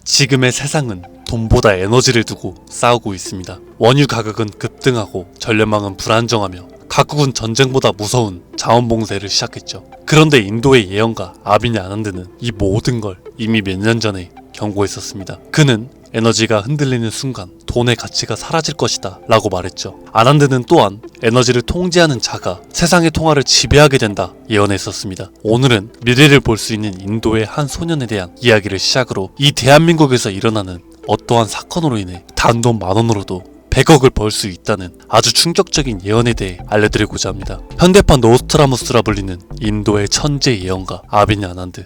지금의 세상은 돈보다 에너지를 두고 싸우고 있습니다. 원유 가격은 급등하고 전력망은 불안정하며 각국은 전쟁보다 무서운 자원봉쇄를 시작했죠. 그런데 인도의 예언가 아비니 아난드는 이 모든 걸 이미 몇 년 전에 경고했었습니다. 그는 에너지가 흔들리는 순간 돈의 가치가 사라질 것이다 라고 말했죠. 아난드는 또한 에너지를 통제하는 자가 세상의 통화를 지배하게 된다 예언했었습니다. 오늘은 미래를 볼 수 있는 인도의 한 소년에 대한 이야기를 시작으로 이 대한민국에서 일어나는 어떠한 사건으로 인해 단돈 10,000원으로도 100억을 벌 수 있다는 아주 충격적인 예언에 대해 알려드리고자 합니다. 현대판 노스트라무스라 불리는 인도의 천재 예언가 아비니 아난드.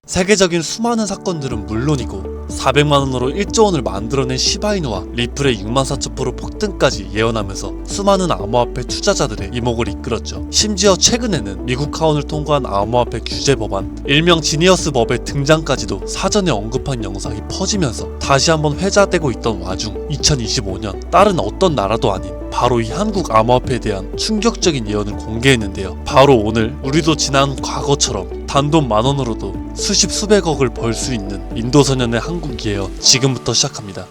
세계적인 수많은 사건들은 물론이고 400만원으로 1조원을 만들어낸 시바이누와 리플의 64,000% 폭등까지 예언하면서 수많은 암호화폐 투자자들의 이목을 이끌었죠. 심지어 최근에는 미국 하원을 통과한 암호화폐 규제 법안 일명 지니어스 법의 등장까지도 사전에 언급한 영상이 퍼지면서 다시 한번 회자되고 있던 와중 2025년 다른 어떤 나라도 아닌 바로 이 한국 암호화폐에 대한 충격적인 예언을 공개했는데요. 바로 오늘 우리도 지난 과거처럼 단돈 10,000원으로도 수십 수백억을 벌 수 있는 인도 소년의 한국 예언 지금부터 시작합니다.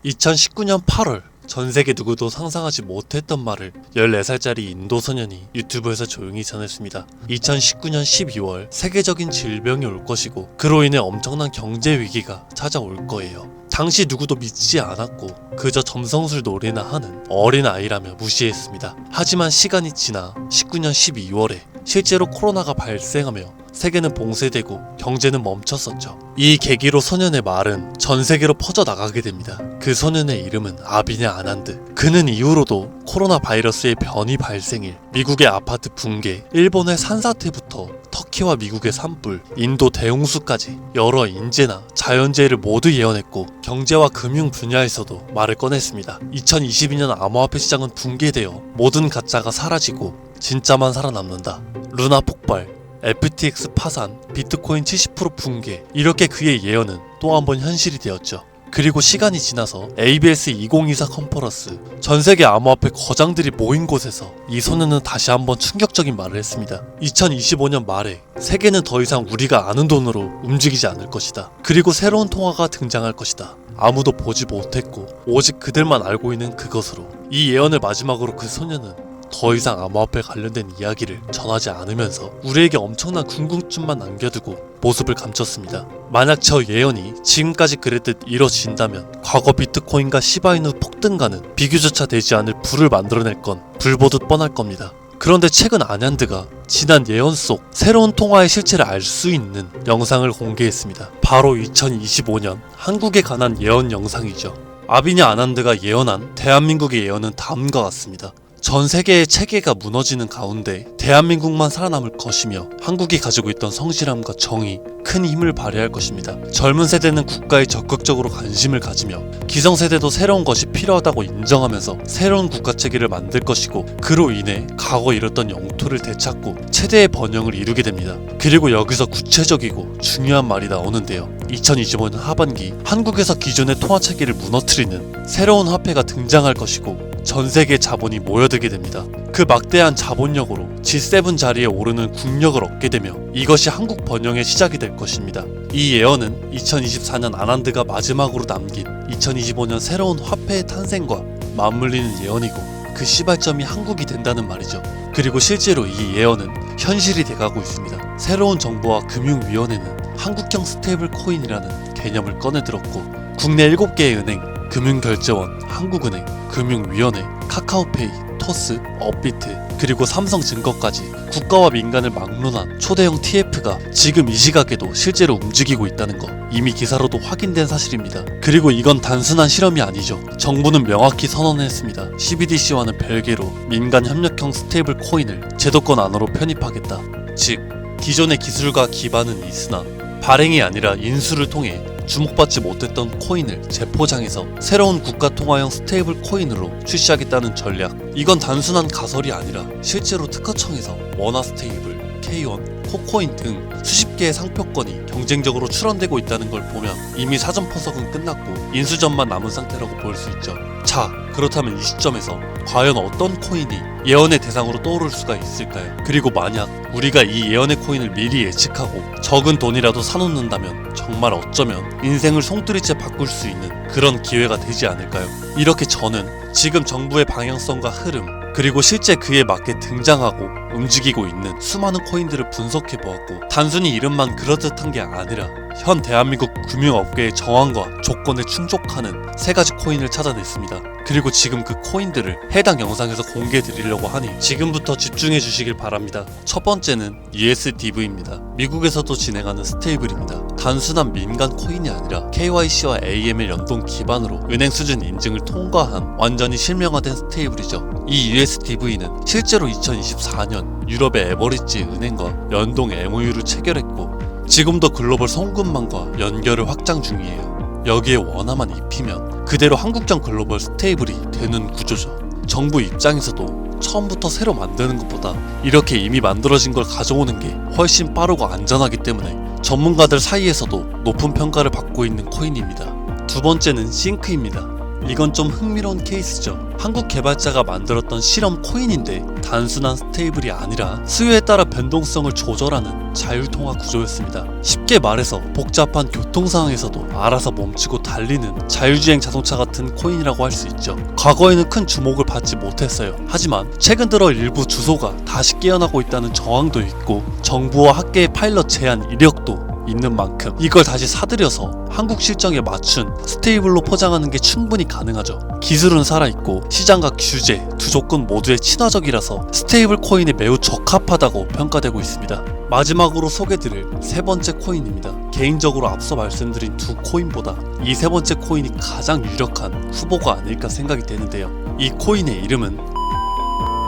2019년 8월 전세계 누구도 상상하지 못했던 말을 14살짜리 인도 소년이 유튜브에서 조용히 전했습니다. 2019년 12월 세계적인 질병이 올 것이고 그로 인해 엄청난 경제 위기가 찾아올 거예요. 당시 누구도 믿지 않았고 그저 점성술 놀이나 하는 어린 아이라며 무시했습니다. 하지만 시간이 지나 19년 12월에 실제로 코로나가 발생하며 세계는 봉쇄되고 경제는 멈췄었죠. 이 계기로 소년의 말은 전 세계로 퍼져나가게 됩니다. 그 소년의 이름은 아비니 아난드. 그는 이후로도 코로나 바이러스의 변이 발생일, 미국의 아파트 붕괴, 일본의 산사태부터 터키와 미국의 산불, 인도 대홍수까지 여러 인재나 자연재해를 모두 예언했고 경제와 금융 분야에서도 말을 꺼냈습니다. 2022년 암호화폐 시장은 붕괴되어 모든 가짜가 사라지고 진짜만 살아남는다. 루나 폭발, FTX 파산, 비트코인 70% 붕괴, 이렇게 그의 예언은 또 한 번 현실이 되었죠. 그리고 시간이 지나서 ABS 2024 컨퍼런스, 전세계 암호화폐 거장들이 모인 곳에서 이 소년은 다시 한번 충격적인 말을 했습니다. 2025년 말에 세계는 더 이상 우리가 아는 돈으로 움직이지 않을 것이다. 그리고 새로운 통화가 등장할 것이다. 아무도 보지 못했고 오직 그들만 알고 있는 그것으로. 이 예언을 마지막으로 그 소년은 더 이상 암호화폐 관련된 이야기를 전하지 않으면서 우리에게 엄청난 궁금증만 남겨두고 모습을 감췄습니다. 만약 저 예언이 지금까지 그랬듯 이뤄진다면 과거 비트코인과 시바이누 폭등가는 비교조차 되지 않을 부를 만들어낼 건 불보듯 뻔할 겁니다. 그런데 최근 아난드가 지난 예언 속 새로운 통화의 실체를 알 수 있는 영상을 공개했습니다. 바로 2025년 한국에 관한 예언 영상이죠. 아비니 아난드가 예언한 대한민국의 예언은 다음과 같습니다. 전 세계의 체계가 무너지는 가운데 대한민국만 살아남을 것이며 한국이 가지고 있던 성실함과 정의, 큰 힘을 발휘할 것입니다. 젊은 세대는 국가에 적극적으로 관심을 가지며 기성세대도 새로운 것이 필요하다고 인정하면서 새로운 국가체계를 만들 것이고 그로 인해 과거 잃었던 영토를 되찾고 최대의 번영을 이루게 됩니다. 그리고 여기서 구체적이고 중요한 말이 나오는데요. 2025년 하반기 한국에서 기존의 통화체계를 무너뜨리는 새로운 화폐가 등장할 것이고 전세계 자본이 모여들게 됩니다. 그 막대한 자본력으로 G7 자리에 오르는 국력을 얻게 되며 이것이 한국 번영의 시작이 될 것입니다. 이 예언은 2024년 아난드가 마지막으로 남긴 2025년 새로운 화폐의 탄생과 맞물리는 예언이고 그 시발점이 한국이 된다는 말이죠. 그리고 실제로 이 예언은 현실이 돼가고 있습니다. 새로운 정부와 금융위원회는 한국형 스테이블 코인이라는 개념을 꺼내들었고 국내 7개의 은행, 금융결제원, 한국은행, 금융위원회, 카카오페이, 토스, 업비트, 그리고 삼성증거까지 국가와 민간을 막론한 초대형 TF가 지금 이 시각에도 실제로 움직이고 있다는 거 이미 기사로도 확인된 사실입니다. 그리고 이건 단순한 실험이 아니죠. 정부는 명확히 선언했습니다. CBDC와는 별개로 민간 협력형 스테이블 코인을 제도권 안으로 편입하겠다. 즉 기존의 기술과 기반은 있으나 발행이 아니라 인수를 통해 주목받지 못했던 코인을 재포장해서 새로운 국가통화형 스테이블 코인으로 출시하겠다는 전략. 이건 단순한 가설이 아니라 실제로 특허청에서 원화 스테이블, K1, 코코인 등 수십 개의 상표권이 경쟁적으로 출원되고 있다는 걸 보면 이미 사전 포석은 끝났고 인수전만 남은 상태라고 볼 수 있죠. 자, 그렇다면 이 시점에서 과연 어떤 코인이 예언의 대상으로 떠오를 수가 있을까요? 그리고 만약 우리가 이 예언의 코인을 미리 예측하고 적은 돈이라도 사놓는다면 정말 어쩌면 인생을 송두리째 바꿀 수 있는 그런 기회가 되지 않을까요? 이렇게 저는 지금 정부의 방향성과 흐름, 그리고 실제 그에 맞게 등장하고 움직이고 있는 수많은 코인들을 분석해보았고, 단순히 이름만 그럴듯한 게 아니라 현 대한민국 금융업계의 정황과 조건에 충족하는 3가지 코인을 찾아냈습니다. 그리고 지금 그 코인들을 해당 영상에서 공개해드리려고 하니 지금부터 집중해 주시길 바랍니다. 첫 번째는 USDV입니다. 미국에서도 진행하는 스테이블입니다. 단순한 민간 코인이 아니라 KYC와 AML 연동 기반으로 은행 수준 인증을 통과한 완전히 실명화된 스테이블이죠. 이 USDV는 실제로 2024년 유럽의 에버리지 은행과 연동 MOU를 체결했고 지금도 글로벌 송금망과 연결을 확장 중이에요. 여기에 원화만 입히면 그대로 한국형 글로벌 스테이블이 되는 구조죠. 정부 입장에서도 처음부터 새로 만드는 것보다 이렇게 이미 만들어진 걸 가져오는 게 훨씬 빠르고 안전하기 때문에 전문가들 사이에서도 높은 평가를 받고 있는 코인입니다. 두 번째는 싱크입니다. 이건 좀 흥미로운 케이스죠. 한국 개발자가 만들었던 실험 코인인데 단순한 스테이블이 아니라 수요에 따라 변동성을 조절하는 자율통화 구조였습니다. 쉽게 말해서 복잡한 교통 상황에서도 알아서 멈추고 달리는 자율주행 자동차 같은 코인이라고 할 수 있죠. 과거에는 큰 주목을 받지 못했어요. 하지만 최근 들어 일부 주소가 다시 깨어나고 있다는 정황도 있고 정부와 학계의 파일럿 제한 이력도 있는 만큼 이걸 다시 사들여서 한국 실정에 맞춘 스테이블로 포장하는 게 충분히 가능하죠. 기술은 살아있고 시장과 규제 두 조건 모두에 친화적이라서 스테이블 코인에 매우 적합하다고 평가되고 있습니다. 마지막으로 소개드릴 세 번째 코인입니다. 개인적으로 앞서 말씀드린 두 코인보다 이 세 번째 코인이 가장 유력한 후보가 아닐까 생각이 되는데요. 이 코인의 이름은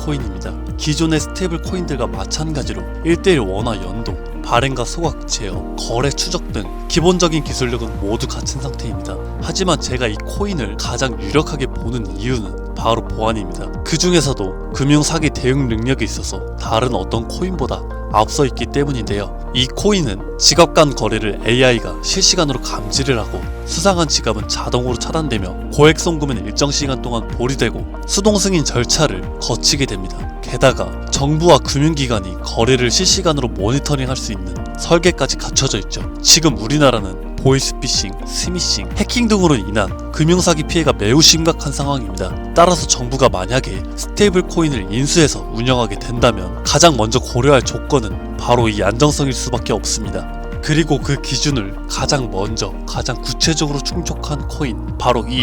코인입니다. 기존의 스테이블 코인들과 마찬가지로 1:1 원화 연동, 발행과 소각, 제어, 거래 추적 등 기본적인 기술력은 모두 갖춘 상태입니다. 하지만 제가 이 코인을 가장 유력하게 보는 이유는 바로 보안입니다. 그 중에서도 금융사기 대응 능력이 있어서 다른 어떤 코인보다 앞서 있기 때문인데요. 이 코인은 지갑 간 거래를 AI가 실시간으로 감지를 하고 수상한 지갑은 자동으로 차단되며 고액 송금은 일정 시간 동안 보류되고 수동 승인 절차를 거치게 됩니다. 게다가 정부와 금융기관이 거래를 실시간으로 모니터링할 수 있는 설계까지 갖춰져 있죠. 지금 우리나라는 보이스피싱, 스미싱, 해킹 등으로 인한 금융사기 피해가 매우 심각한 상황입니다. 따라서 정부가 만약에 스테이블 코인을 인수해서 운영하게 된다면 가장 먼저 고려할 조건은 바로 이 안정성일 수밖에 없습니다. 그리고 그 기준을 가장 먼저 가장 구체적으로 충족한 코인, 바로 이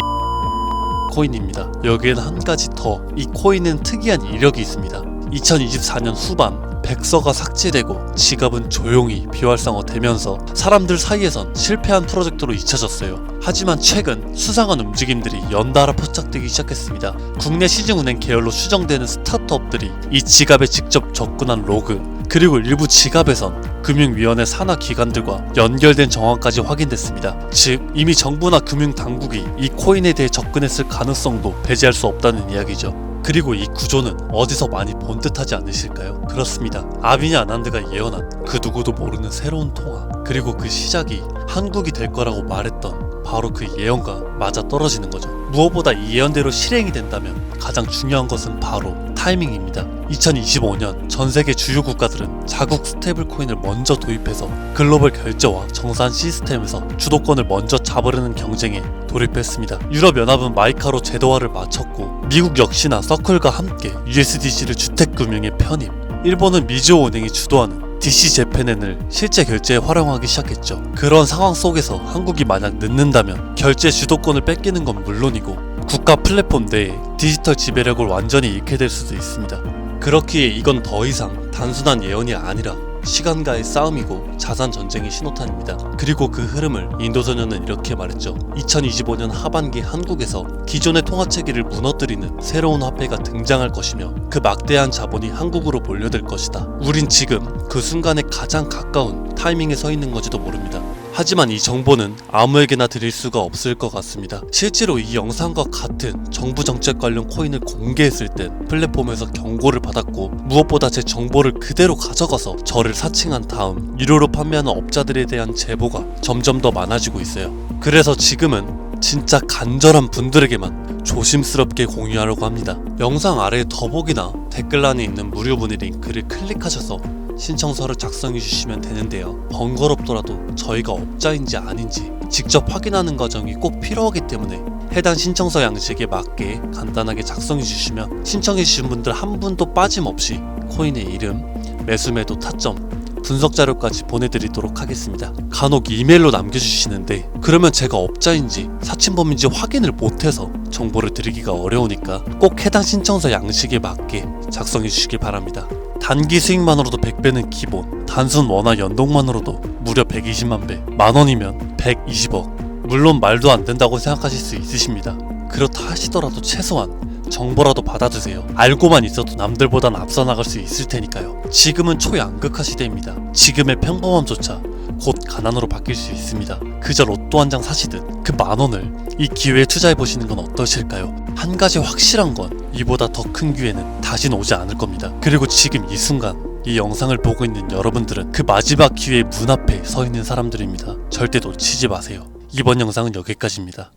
코인입니다. 여기에는 한 가지 더, 이 코인은 특이한 이력이 있습니다. 2024년 후반 백서가 삭제되고 지갑은 조용히 비활성화되면서 사람들 사이에선 실패한 프로젝트로 잊혀졌어요. 하지만 최근 수상한 움직임들이 연달아 포착되기 시작했습니다. 국내 시중은행 계열로 추정되는 스타트업들이 이 지갑에 직접 접근한 로그, 그리고 일부 지갑에선 금융위원회 산하 기관들과 연결된 정황까지 확인됐습니다. 즉 이미 정부나 금융당국이 이 코인에 대해 접근했을 가능성도 배제할 수 없다는 이야기죠. 그리고 이 구조는 어디서 많이 본 듯하지 않으실까요? 그렇습니다. 아비니 아난드가 예언한 그 누구도 모르는 새로운 통화, 그리고 그 시작이 한국이 될 거라고 말했던 바로 그 예언과 맞아떨어지는 거죠. 무엇보다 이 예언대로 실행이 된다면 가장 중요한 것은 바로 타이밍입니다. 2025년 전 세계 주요 국가들은 자국 스테이블 코인을 먼저 도입해서 글로벌 결제와 정산 시스템에서 주도권을 먼저 잡으려는 경쟁에 돌입했습니다. 유럽연합은 마이카로 제도화를 마쳤고 미국 역시나 서클과 함께 USDC를 주택금융에 편입, 일본은 미즈호 은행이 주도하는 DC재팬엔을 실제 결제에 활용하기 시작했죠. 그런 상황 속에서 한국이 만약 늦는다면 결제 주도권을 뺏기는 건 물론이고 국가 플랫폼 내에 디지털 지배력을 완전히 잃게 될 수도 있습니다. 그렇기에 이건 더 이상 단순한 예언이 아니라 시간과의 싸움이고 자산 전쟁의 신호탄입니다. 그리고 그 흐름을 인도소년은 이렇게 말했죠. 2025년 하반기 한국에서 기존의 통화체계를 무너뜨리는 새로운 화폐가 등장할 것이며 그 막대한 자본이 한국으로 몰려들 것이다. 우린 지금 그 순간에 가장 가까운 타이밍에 서 있는 건지도 모릅니다. 하지만 이 정보는 아무에게나 드릴 수가 없을 것 같습니다. 실제로 이 영상과 같은 정부 정책 관련 코인을 공개했을 땐 플랫폼에서 경고를 받았고, 무엇보다 제 정보를 그대로 가져가서 저를 사칭한 다음 유료로 판매하는 업자들에 대한 제보가 점점 더 많아지고 있어요. 그래서 지금은 진짜 간절한 분들에게만 조심스럽게 공유하려고 합니다. 영상 아래 더보기나 댓글란에 있는 무료 문의 링크를 클릭하셔서 신청서를 작성해 주시면 되는데요. 번거롭더라도 저희가 업자인지 아닌지 직접 확인하는 과정이 꼭 필요하기 때문에 해당 신청서 양식에 맞게 간단하게 작성해 주시면 신청해 주신 분들 한 분도 빠짐없이 코인의 이름, 매수매도 타점, 분석 자료까지 보내드리도록 하겠습니다. 간혹 이메일로 남겨주시는데 그러면 제가 업자인지 사칭범인지 확인을 못해서 정보를 드리기가 어려우니까 꼭 해당 신청서 양식에 맞게 작성해 주시길 바랍니다. 단기 수익만으로도 100배는 기본, 단순 원화 연동만으로도 무려 120만 배, 만원이면 120억. 물론 말도 안 된다고 생각하실 수 있으십니다. 그렇다 하시더라도 최소한 정보라도 받아두세요. 알고만 있어도 남들보단 앞서 나갈 수 있을 테니까요. 지금은 초양극화 시대입니다. 지금의 평범함조차 곧 가난으로 바뀔 수 있습니다. 그저 로또 한 장 사시듯 그 만원을 이 기회에 투자해보시는 건 어떠실까요? 한 가지 확실한 건 이보다 더 큰 기회는 다시는 오지 않을 겁니다. 그리고 지금 이 순간 이 영상을 보고 있는 여러분들은 그 마지막 기회의 문 앞에 서 있는 사람들입니다. 절대 놓치지 마세요. 이번 영상은 여기까지입니다.